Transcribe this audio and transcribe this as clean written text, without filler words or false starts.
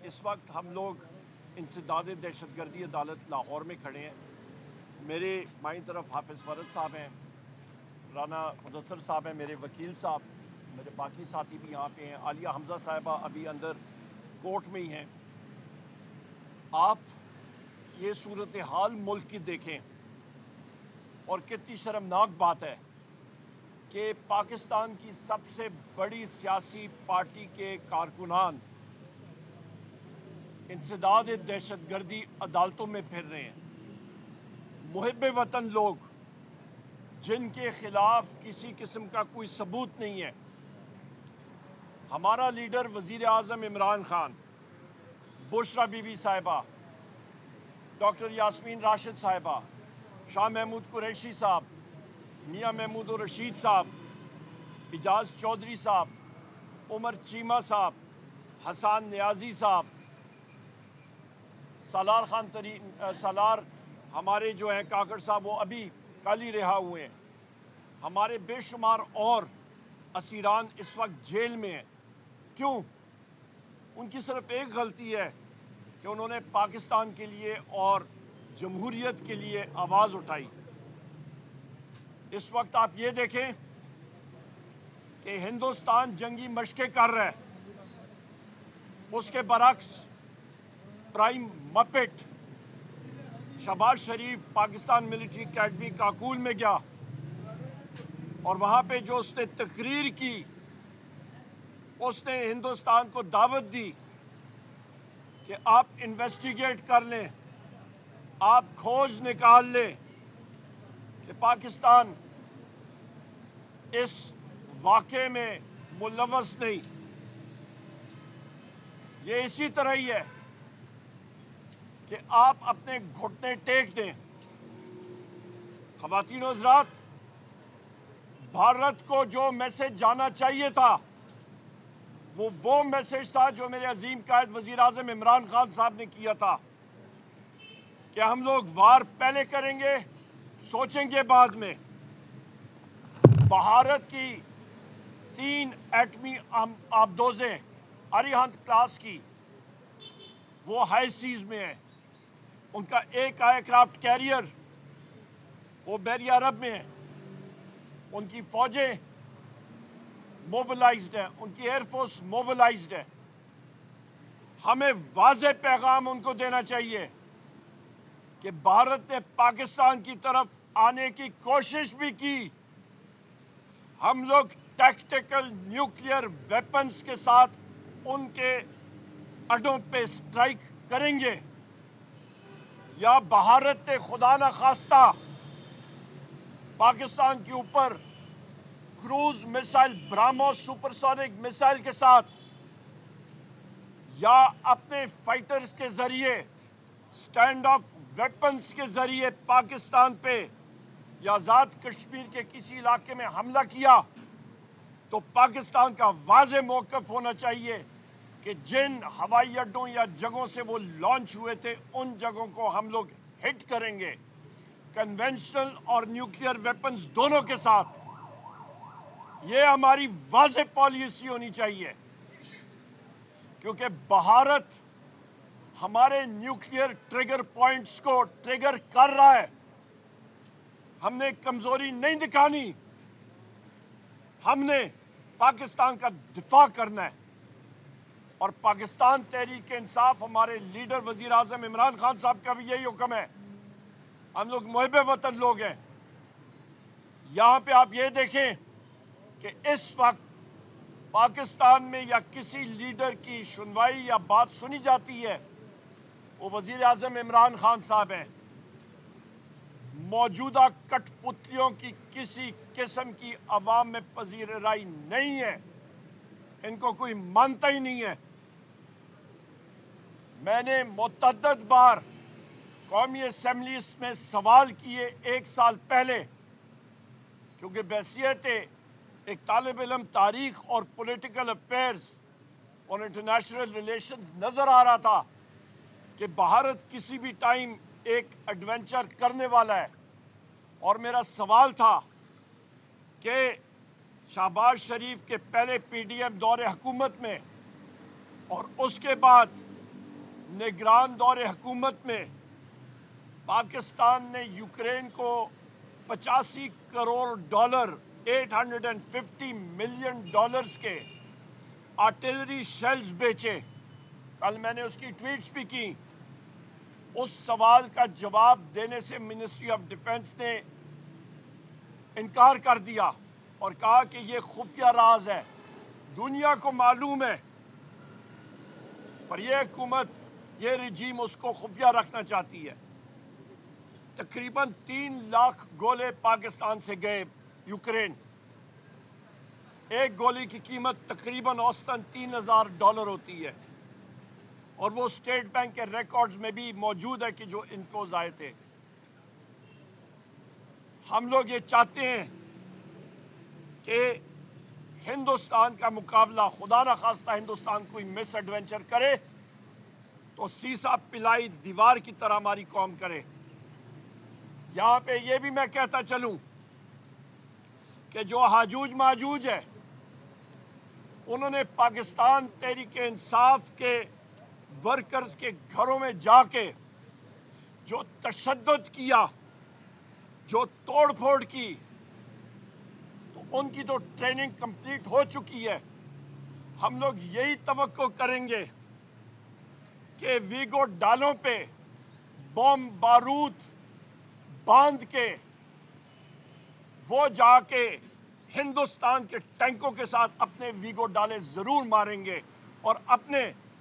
اس وقت ہم لوگ انسداد دہشت گردی عدالت لاہور میں کھڑے ہیں. میرے بائیں طرف حافظ فرد صاحب ہیں, رانا مدثر صاحب ہیں, میرے وکیل صاحب, میرے باقی ساتھی بھی یہاں پہ ہیں, عالیہ حمزہ صاحبہ ابھی اندر کورٹ میں ہی ہیں. آپ یہ صورتحال ملک کی دیکھیں اور کتنی شرمناک بات ہے کہ پاکستان کی سب سے بڑی سیاسی پارٹی کے کارکنان انسداد دہشت گردی عدالتوں میں پھر رہے ہیں. محب وطن لوگ جن کے خلاف کسی قسم کا کوئی ثبوت نہیں ہے. ہمارا لیڈر وزیر اعظم عمران خان, بشرا بی بی صاحبہ, ڈاکٹر یاسمین راشد صاحبہ, شاہ محمود قریشی صاحب, میاں محمود الرشید صاحب, اعجاز چودھری صاحب, عمر چیمہ صاحب, حسان نیازی صاحب, سالار ہمارے جو ہیں کاکڑ صاحب, وہ ابھی کل ہی رہا ہوئے ہیں. ہمارے بے شمار اور اسیران اس وقت جیل میں ہیں. کیوں؟ ان کی صرف ایک غلطی ہے کہ انہوں نے پاکستان کے لیے اور جمہوریت کے لیے آواز اٹھائی. اس وقت آپ یہ دیکھیں کہ ہندوستان جنگی مشقیں کر رہا ہے, اس کے برعکس پرائم مپٹ شہباز شریف پاکستان ملٹری اکیڈمی کاکول میں گیا اور وہاں پہ جو اس نے تقریر کی, اس نے ہندوستان کو دعوت دی کہ آپ انویسٹیگیٹ کر لیں, آپ کھوج نکال لیں کہ پاکستان اس واقعے میں ملوث نہیں. یہ اسی طرح ہی ہے کہ آپ اپنے گھٹنے ٹیک دیں. خواتین و حضرات, بھارت کو جو میسج جانا چاہیے تھا وہ میسج تھا جو میرے عظیم قائد وزیر اعظم عمران خان صاحب نے کیا تھا کہ ہم لوگ وار پہلے کریں گے, سوچیں گے بعد میں. بھارت کی 3 ایٹمی آبدوزیں اریہنت کلاس کی وہ ہائی سیز میں ہیں. ان کا ایک ایئر کرافٹ کیریئر وہ بحریہ عرب میں ہے. ان کی فوجیں موبلائزڈ ہیں, ان کی ایئر فورس موبلائزڈ ہے. ہمیں واضح پیغام ان کو دینا چاہیے کہ بھارت نے پاکستان کی طرف آنے کی کوشش بھی کی. ہم لوگ ٹیکٹیکل نیوکلیئر ویپنز کے ساتھ ان کے اڈوں پہ سٹرائک کریں گے, یا بھارت نے خدا نخواستہ پاکستان کے اوپر کروز میسائل براموس سپرسونک میسائل کے ساتھ یا اپنے فائٹرز کے ذریعے سٹینڈ آف ویپنز کے ذریعے پاکستان پہ یا آزاد کشمیر کے کسی علاقے میں حملہ کیا, تو پاکستان کا واضح موقف ہونا چاہیے کہ جن ہوائی اڈوں یا جگہوں سے وہ لانچ ہوئے تھے ان جگہوں کو ہم لوگ ہٹ کریں گے, کنونشنل اور نیوکلیئر ویپنز دونوں کے ساتھ. یہ ہماری واضح پالیسی ہونی چاہیے, کیونکہ بھارت ہمارے نیوکلیئر ٹریگر پوائنٹس کو ٹریگر کر رہا ہے. ہم نے کمزوری نہیں دکھانی, ہم نے پاکستان کا دفاع کرنا ہے. اور پاکستان تحریک انصاف, ہمارے لیڈر وزیر اعظم عمران خان صاحب کا بھی یہی حکم ہے. ہم لوگ محب وطن لوگ ہیں. یہاں پہ آپ یہ دیکھیں کہ اس وقت پاکستان میں یا کسی لیڈر کی سنوائی یا بات سنی جاتی ہے, وہ وزیر اعظم عمران خان صاحب ہیں. موجودہ کٹ پتلیوں کی کسی قسم کی عوام میں پذیر رائی نہیں ہے, ان کو کوئی مانتا ہی نہیں ہے. میں نے متعدد بار قومی اسمبلیز میں سوال کیے 1 سال پہلے, کیونکہ بحیثیت ایک طالب علم تاریخ اور پولیٹیکل افیئرز اور انٹرنیشنل ریلیشنز نظر آ رہا تھا کہ بھارت کسی بھی ٹائم ایک ایڈونچر کرنے والا ہے. اور میرا سوال تھا کہ شہباز شریف کے پہلے پی ڈی ایم دور حکومت میں اور اس کے بعد نگران دور حکومت میں پاکستان نے یوکرین کو 85 کروڑ ڈالر $850 ملین کے آرٹلری شیلز بیچے. کل میں نے اس کی ٹویٹس بھی کی. اس سوال کا جواب دینے سے منسٹری آف ڈیفنس نے انکار کر دیا اور کہا کہ یہ خفیہ راز ہے, دنیا کو معلوم ہے, پر یہ حکومت, یہ رجیم اس کو خفیہ رکھنا چاہتی ہے. تقریباً 3 لاکھ گولے پاکستان سے گئے یوکرین. ایک گولی کی قیمت تقریباً اوسطاً $3000 ہوتی ہے, اور وہ اسٹیٹ بینک کے ریکارڈز میں بھی موجود ہے کہ جو انفوز آئے تھے. ہم لوگ یہ چاہتے ہیں کہ ہندوستان کا مقابلہ, خدا نہ خواستہ ہندوستان کوئی مس ایڈونچر کرے تو سیسا پلائی دیوار کی طرح ہماری قوم کرے. یہاں پہ یہ بھی میں کہتا چلوں کہ جو ہاجوج ماجوج ہے, انہوں نے پاکستان تحریک انصاف کے ورکرز کے گھروں میں جا کے جو تشدد کیا, جو توڑ پھوڑ کی, تو ان کی تو ٹریننگ کمپلیٹ ہو چکی ہے. ہم لوگ یہی توقع کریں گے کہ ویگو ڈالوں پہ بم بارود باندھ کے وہ جا کے ہندوستان کے ٹینکوں کے ساتھ اپنے ویگو ڈالے ضرور ماریں گے اور اپنے